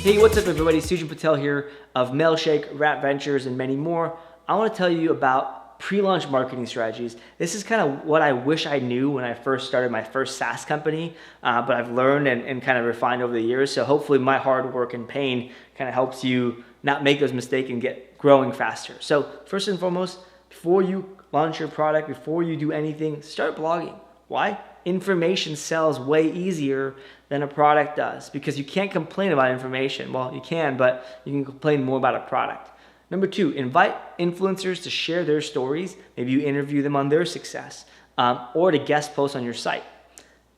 Hey, what's up everybody? Sujin Patel here of Mailshake, Rat Ventures, and many more. I want to tell you about pre-launch marketing strategies. This is kind of what I wish I knew when I first started my first SaaS company, but I've learned and kind of refined over the years. So hopefully my hard work and pain kind of helps you not make those mistakes and get growing faster. So first and foremost, before you launch your product, before you do anything, start blogging. Why? Information sells way easier than a product does because you can't complain about information. Well, you can, but you can complain more about a product. Number two, invite influencers to share their stories. Maybe you interview them on their success or to guest post on your site.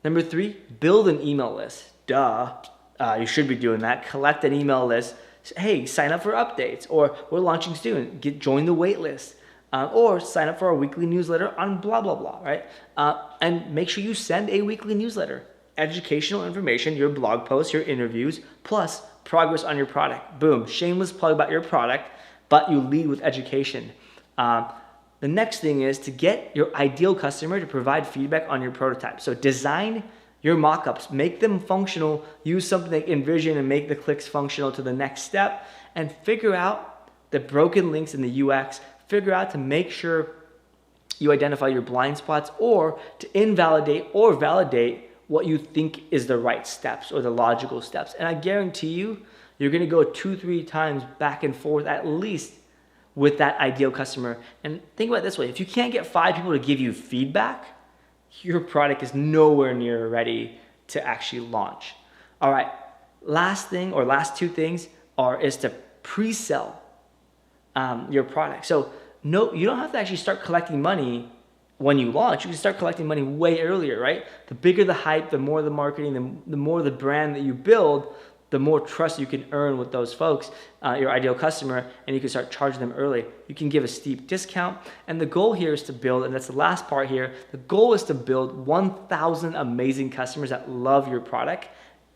Number three, build an email list. Duh, you should be doing that. Collect an email list. Hey, sign up for updates, or we're launching soon. Join the wait list. Or sign up for our weekly newsletter on blah, blah, blah, right? And make sure you send a weekly newsletter. Educational information, your blog posts, your interviews, plus progress on your product. Boom, shameless plug about your product, but you lead with education. The next thing is to get your ideal customer to provide feedback on your prototype. So design your mockups, make them functional, use something like InVision and make the clicks functional to the next step, and figure out the broken links in the UX. Figure out to make sure you identify your blind spots or to invalidate or validate what you think is the right steps or the logical steps. And I guarantee you, you're gonna go 2-3 times back and forth at least with that ideal customer. And think about it this way, if you can't get 5 people to give you feedback, your product is nowhere near ready to actually launch. All right, last thing or last 2 things is to pre-sell your product. So no, you don't have to actually start collecting money when you launch. You can start collecting money way earlier, right? The bigger the hype, the more the marketing, the more the brand that you build, the more trust you can earn with those folks, your ideal customer, and you can start charging them early. You can give a steep discount, and the goal here is to build, and that's the last part here, the goal is to build 1,000 amazing customers that love your product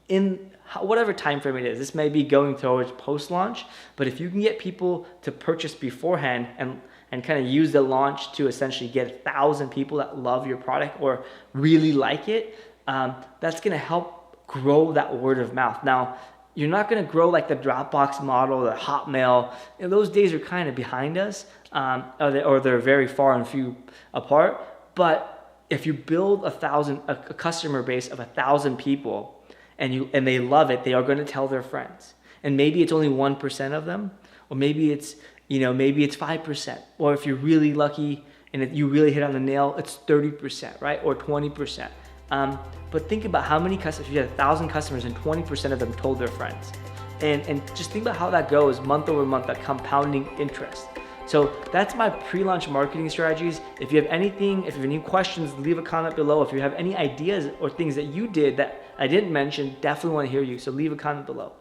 in whatever time frame it is. This may be going towards post-launch, but if you can get people to purchase beforehand and kind of use the launch to essentially get 1,000 people that love your product or really like it, that's gonna help grow that word of mouth. Now, you're not gonna grow like the Dropbox model, the Hotmail. Those days are kind of behind us, or they're very far and few apart. But if you build a customer base of 1,000 people, and they love it, they are going to tell their friends. And maybe it's only 1% of them, or maybe it's 5%. Or if you're really lucky and you really hit on the nail, it's 30%, right? Or 20%. But think about how many customers, if you had 1,000 customers and 20% of them told their friends. And just think about how that goes month over month, that compounding interest. So that's my pre-launch marketing strategies. If you have anything, if you have any questions, leave a comment below. If you have any ideas or things that you did that I didn't mention, definitely want to hear you. So leave a comment below.